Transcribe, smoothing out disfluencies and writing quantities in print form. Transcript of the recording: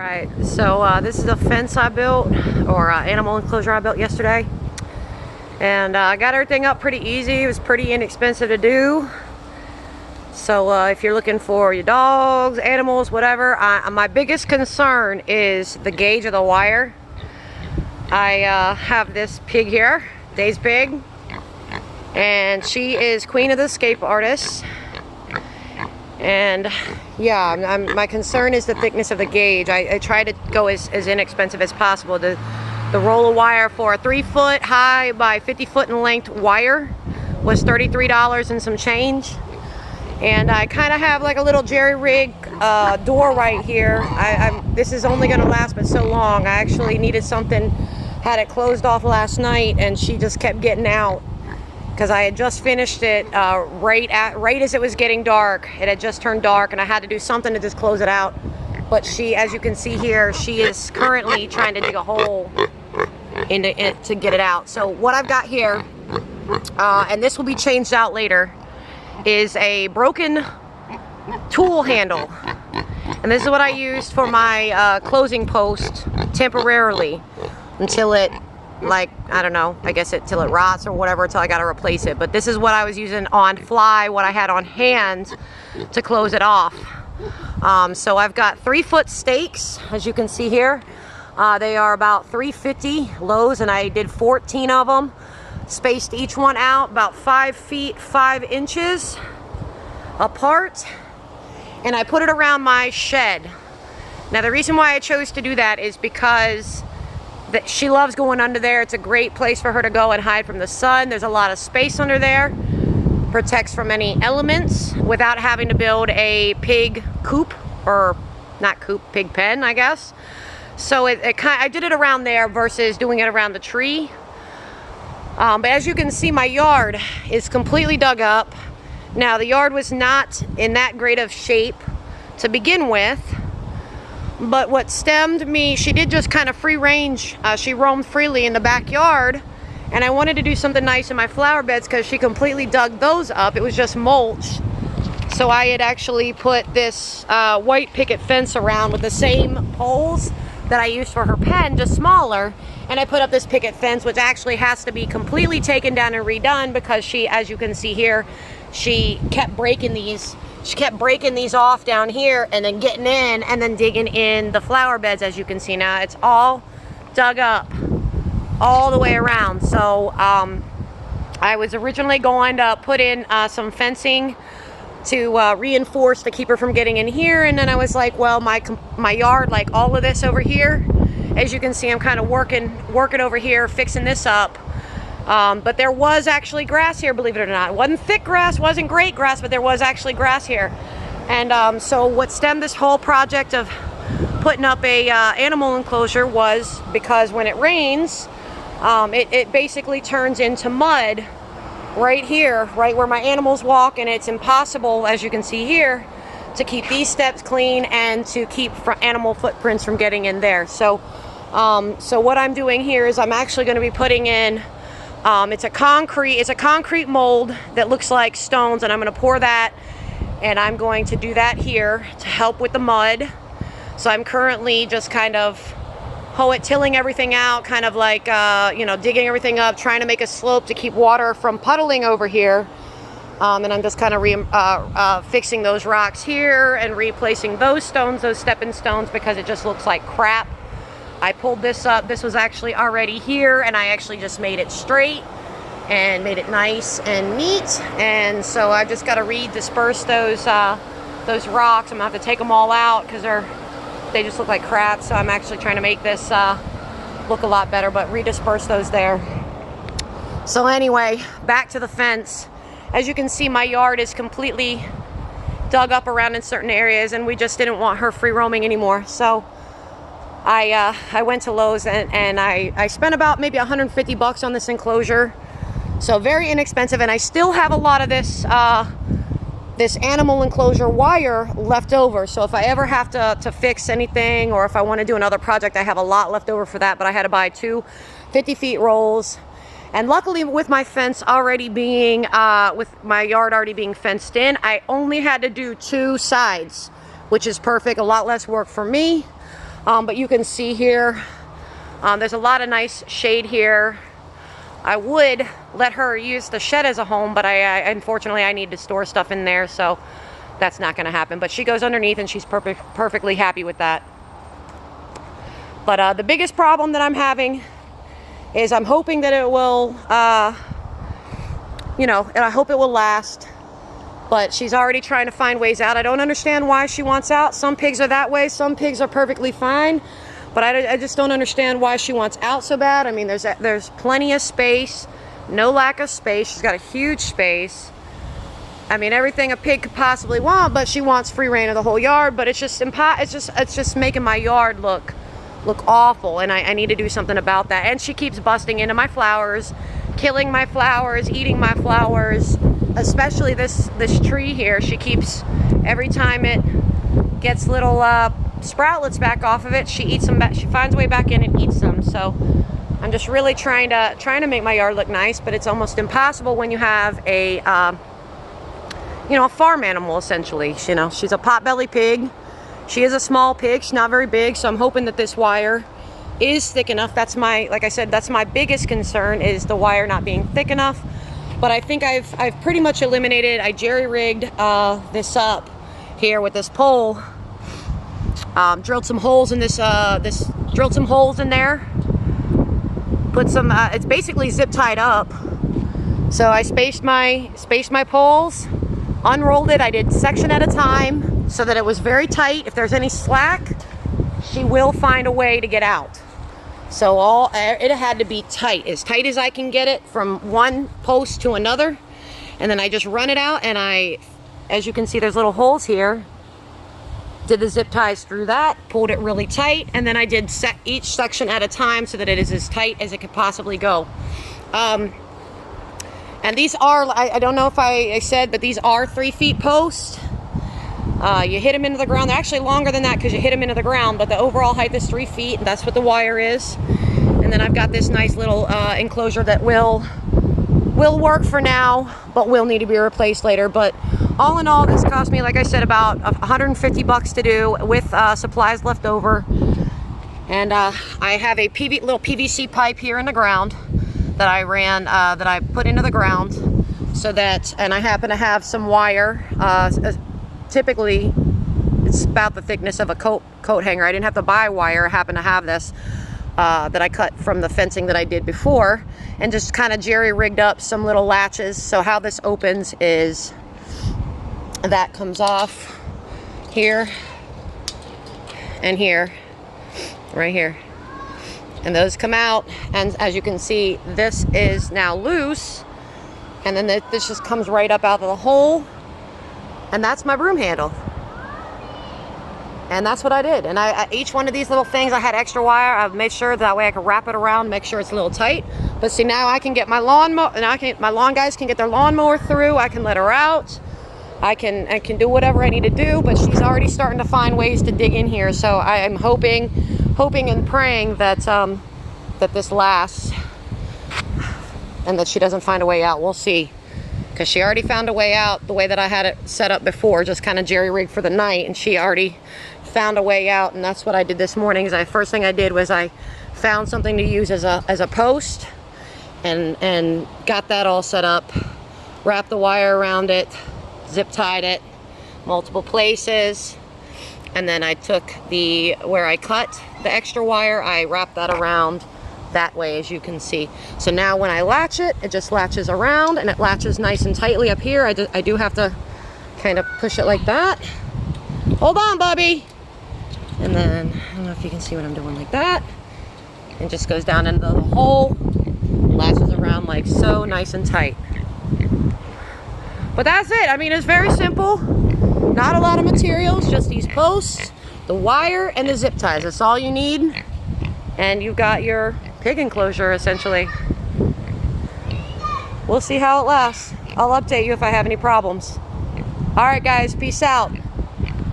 Alright, so this is a fence I built, or animal enclosure I built yesterday. And I got everything up pretty easy. It was pretty inexpensive to do. So if you're looking for your dogs, animals, whatever, my biggest concern is the gauge of the wire. I have this pig here, Day's pig, and she is queen of the escape artists. And yeah, my concern is the thickness of the gauge. I try to go as inexpensive as possible. The roll of wire for a 3-foot high by 50-foot in length wire was $33 and some change. And I kind of have like a little jerry-rig door right here. This is only going to last but so long. I actually needed something, had it closed off last night, and she just kept getting out. Because I had just finished it right as it was getting dark. It had just turned dark and I had to do something to just close it out. But she, as you can see here, she is currently trying to dig a hole into it to get it out. So what I've got here, and this will be changed out later, is a broken tool handle. And this is what I used for my closing post temporarily until it, like, I don't know, I guess till it rots or whatever, until I got to replace it. But this is what I was using on fly, what I had on hand to close it off. So I've got 3-foot stakes, as you can see here. They are about $3.50 Lowe's, and I did 14 of them. Spaced each one out about 5 feet 5 inches apart, and I put it around my shed. Now the reason why I chose to do that is because she loves going under there. It's a great place for her to go and hide from the sun. There's a lot of space under there. Protects from any elements without having to build a pig coop, or not coop, pig pen, I guess. So I did it around there versus doing it around the tree. But as you can see, my yard is completely dug up. Now the yard was not in that great of shape to begin with. But what stemmed me, she did just kind of free range. She roamed freely in the backyard, and I wanted to do something nice in my flower beds because she completely dug those up. It was just mulch. So I had actually put this white picket fence around with the same poles that I used for her pen, just smaller. And I put up this picket fence, which actually has to be completely taken down and redone because she, as you can see here, she kept breaking these. She kept breaking these off down here and then getting in and then digging in the flower beds, as you can see now. It's all dug up all the way around. So I was originally going to put in some fencing to reinforce to keep her from getting in here. And then I was like, well, my yard, like all of this over here, as you can see, I'm kind of working over here, fixing this up. But there was actually grass here, believe it or not. It wasn't thick grass, wasn't great grass, but there was actually grass here. And so what stemmed this whole project of putting up a animal enclosure was because when it rains, it basically turns into mud right here, right where my animals walk, and it's impossible, as you can see here, to keep these steps clean and to keep animal footprints from getting in there. So what I'm doing here is I'm actually going to be putting in it's a concrete mold that looks like stones, and I'm going to pour that, and I'm going to do that here to help with the mud. So I'm currently just kind of tilling everything out, kind of like you know, digging everything up, trying to make a slope to keep water from puddling over here. And I'm just kind of fixing those rocks here and replacing those stones, those stepping stones, because it just looks like crap. I pulled this up. This was actually already here, and I actually just made it straight and made it nice and neat. And so I just got to redisperse those rocks. I'm gonna have to take them all out because they just look like crap. So I'm actually trying to make this look a lot better, but redisperse those there. So anyway, back to the fence. As you can see, my yard is completely dug up around in certain areas, and we just didn't want her free roaming anymore. So I went to Lowe's and I spent about maybe $150 on this enclosure. So very inexpensive, and I still have a lot of this this animal enclosure wire left over. So if I ever have to fix anything, or if I want to do another project, I have a lot left over for that. But I had to buy 2 50-feet rolls. And luckily, with my fence already being, with my yard already being fenced in, I only had to do 2 sides, which is perfect, a lot less work for me. But you can see here, there's a lot of nice shade here. I would let her use the shed as a home, but unfortunately I need to store stuff in there, so that's not going to happen. But she goes underneath and she's perfectly happy with that. But the biggest problem that I'm having is I'm hoping that it will, and I hope it will last. But she's already trying to find ways out. I don't understand why she wants out. Some pigs are that way. Some pigs are perfectly fine. But I just don't understand why she wants out so bad. I mean, there's plenty of space, no lack of space. She's got a huge space. I mean, everything a pig could possibly want, but she wants free reign of the whole yard. But it's just making my yard look awful, and I need to do something about that. And she keeps busting into my flowers, killing my flowers, eating my flowers, especially this tree here. She keeps, every time it gets little sproutlets back off of it, she eats them back. She finds a way back in and eats them. So I'm just really trying to make my yard look nice, but it's almost impossible when you have a a farm animal, essentially. She's a potbelly pig. She is a small pig. She's not very big, so I'm hoping that this wire is thick enough. That's like I said, that's my biggest concern, is the wire not being thick enough. But I think I've pretty much eliminated. I jerry-rigged this up here with this pole. Drilled some holes in drilled some holes in there. Put some, it's basically zip tied up. So I spaced my poles, unrolled it. I did section at a time so that it was very tight. If there's any slack, she will find a way to get out. So it had to be tight as I can get it from one post to another. And then I just run it out, and as you can see, there's little holes here. Did the zip ties through that, pulled it really tight, and then I did each section at a time so that it is as tight as it could possibly go. And these are, I don't know if I said, but these are 3 feet posts. You hit them into the ground. They're actually longer than that because you hit them into the ground, but the overall height is 3 feet, and that's what the wire is. And then I've got this nice little enclosure that will work for now, but will need to be replaced later. But all in all, this cost me, like I said, about $150 to do, with supplies left over. And I have a little PVC pipe here in the ground that I ran, that I put into the ground, so that, and I happen to have some wire. Typically, it's about the thickness of a coat hanger. I didn't have to buy wire. I happen to have this that I cut from the fencing that I did before, and just kind of jerry-rigged up some little latches. So how this opens is that comes off here and here, right here, and those come out, and as you can see, this is now loose, and then this just comes right up out of the hole, and that's my broom handle. And that's what I did. And each one of these little things, I had extra wire. I've made sure that way I could wrap it around, make sure it's a little tight. But see, now I can get my lawnmower, and my lawn guys can get their lawnmower through. I can let her out. I can do whatever I need to do. But she's already starting to find ways to dig in here. So I am hoping and praying that that this lasts, and that she doesn't find a way out. We'll see. Because she already found a way out the way that I had it set up before, just kind of jerry-rigged for the night, and she already found a way out. And that's what I did this morning. First thing I did was I found something to use as a post, and got that all set up, wrapped the wire around it, zip tied it multiple places, and then I took where I cut the extra wire, I wrapped that around that way, as you can see. So now when I latch it, it just latches around, and it latches nice and tightly up here. I do have to kind of push it like that. Hold on, Bubby. And then, I don't know if you can see what I'm doing, like that. And just goes down into the hole, latches around like so, nice and tight. But that's it. I mean, it's very simple. Not a lot of materials, just these posts, the wire, and the zip ties. That's all you need. And you've got your pig enclosure, essentially. We'll see how it lasts. I'll update you if I have any problems. All right, guys, peace out.